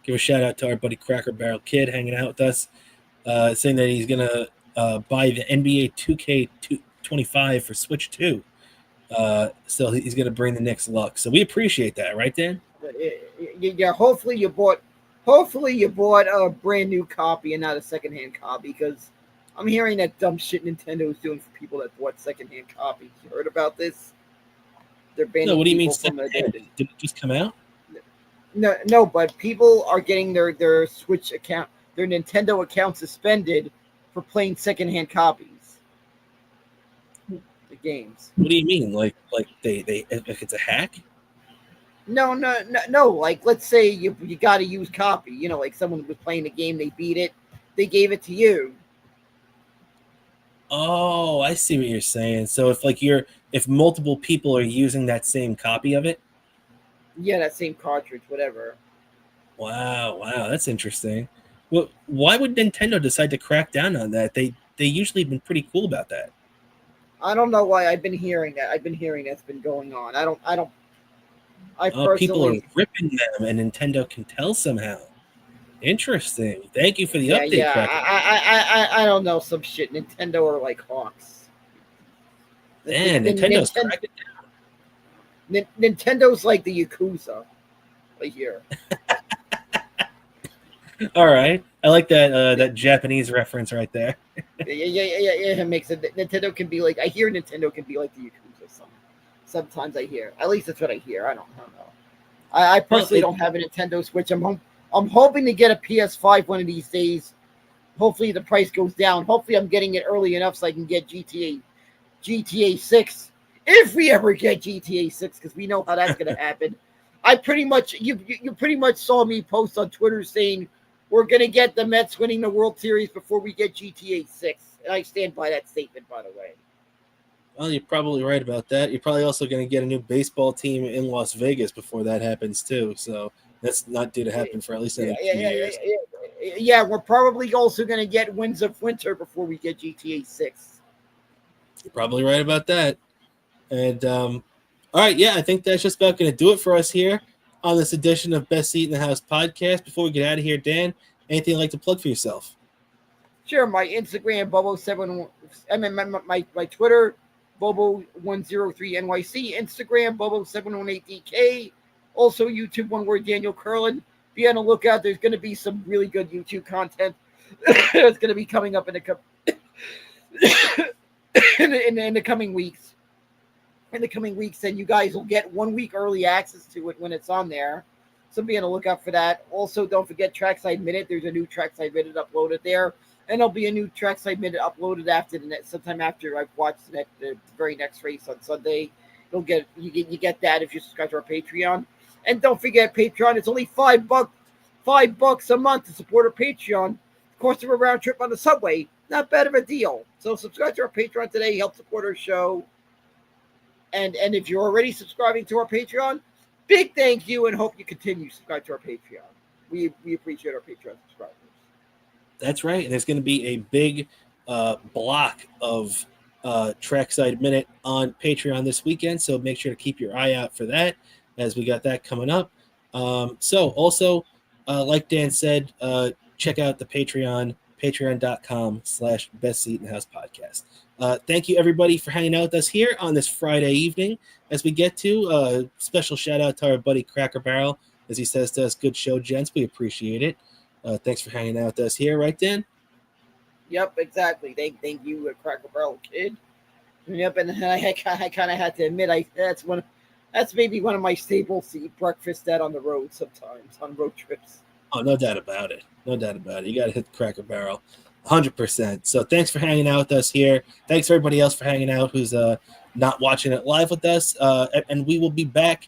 give a shout out to our buddy Cracker Barrel Kid hanging out with us, saying that he's going to buy the NBA 2K25 for Switch 2. So he's going to bring the Knicks luck. So we appreciate that, right, Dan? Yeah. Hopefully you bought a brand new copy and not a secondhand copy, because I'm hearing that dumb shit Nintendo is doing for people that bought secondhand copies. You heard about this? They're banning. No, what do you mean from secondhand? Did it just come out? No, but people are getting their Switch account, their Nintendo account suspended for playing secondhand copies. The games. What do you mean? Like they if it's a hack? No. Like, let's say you got a used copy. You know, like someone was playing the game, they beat it, they gave it to you. Oh, I see what you're saying. So if multiple people are using that same copy of it. Yeah, that same cartridge, whatever. Wow, that's interesting. Well, why would Nintendo decide to crack down on that? They usually been pretty cool about that. I don't know why. I've been hearing that. I've been hearing that's been going on. People are ripping them, and Nintendo can tell somehow. Interesting. Thank you for the update, Yeah. Cracker. I don't know, some shit. Nintendo are like hawks. Man, Nintendo's cracking down. Nintendo's like the Yakuza right here. All right, I like that Japanese reference right there. Yeah. It makes it. Nintendo can be like. I hear Nintendo can be like the Yakuza Sometimes I hear. At least that's what I hear. I don't know. I Well, personally don't have a Nintendo Switch. I'm hoping to get a PS5 one of these days. Hopefully the price goes down. Hopefully I'm getting it early enough so I can get GTA 6 if we ever get GTA 6, because we know how that's going to happen. I pretty much you pretty much saw me post on Twitter saying we're going to get the Mets winning the World Series before we get GTA 6, and I stand by that statement, by the way. well, you're probably right about that. You're probably also going to get a new baseball team in Las Vegas before that happens too. So that's not due to happen for at least another 2 years. Yeah, we're probably also going to get Winds of Winter before we get GTA 6. You're probably right about that. And all right, yeah, I think that's just about going to do it for us here on this edition of Best Seat in the House podcast. Before we get out of here, Dan, anything you'd like to plug for yourself? Sure, my Instagram, Bobo7, I mean, my Twitter, Bobo103NYC, Instagram, Bobo718DK, also YouTube, one word, Daniel Curlin. Be on the lookout. There's going to be some really good YouTube content that's going to be coming up in the coming weeks. In the coming weeks, and you guys will get 1 week early access to it when it's on there. So be on the lookout for that. Also, don't forget Trackside Minute. There's a new Trackside Minute uploaded there. And there'll be a new Trackside Minute uploaded after sometime after I've watched the very next race on Sunday. You get that if you subscribe to our Patreon. And don't forget Patreon. It's only $5 a month to support our Patreon. Of course, of a round trip on the subway. Not bad of a deal. So subscribe to our Patreon today. Help support our show. And if you're already subscribing to our Patreon, big thank you, and hope you continue to subscribe to our Patreon. We appreciate our Patreon subscribers. That's right. And there's going to be a big block of Trackside Minute on Patreon this weekend. So make sure to keep your eye out for that, as we got that coming up. So also, like Dan said, check out the Patreon, patreon.com/Best Seat in the House podcast. Thank you, everybody, for hanging out with us here on this Friday evening. As we get to special shout out to our buddy Cracker Barrel, as he says to us, "Good show, gents. We appreciate it." Thanks for hanging out with us here, right, Dan? Yep, exactly. Thank you, Cracker Barrel Kid. Yep, and I kind of had to admit, that's maybe one of my staples to eat breakfast at on the road sometimes, on road trips. Oh, no doubt about it. No doubt about it. You got to hit the Cracker Barrel. 100%. So thanks for hanging out with us here. Thanks for everybody else for hanging out who's not watching it live with us. And we will be back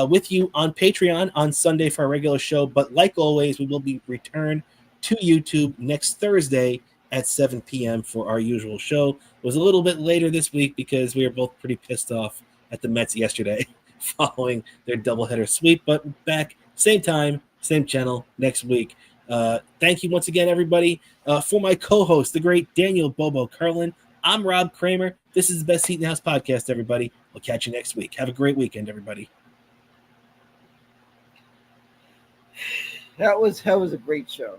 with you on Patreon on Sunday for our regular show. But like always, we will be returned to YouTube next Thursday at 7 p.m. for our usual show. It was a little bit later this week because we were both pretty pissed off at the Mets yesterday following their doubleheader sweep. But back, same time, same channel next week. Thank you once again, everybody. For my co-host, the great Daniel Bobo Curlin, I'm Rob Kramer. This is the Best Seat in the House podcast, everybody. We'll catch you next week. Have a great weekend, everybody. That was a great show.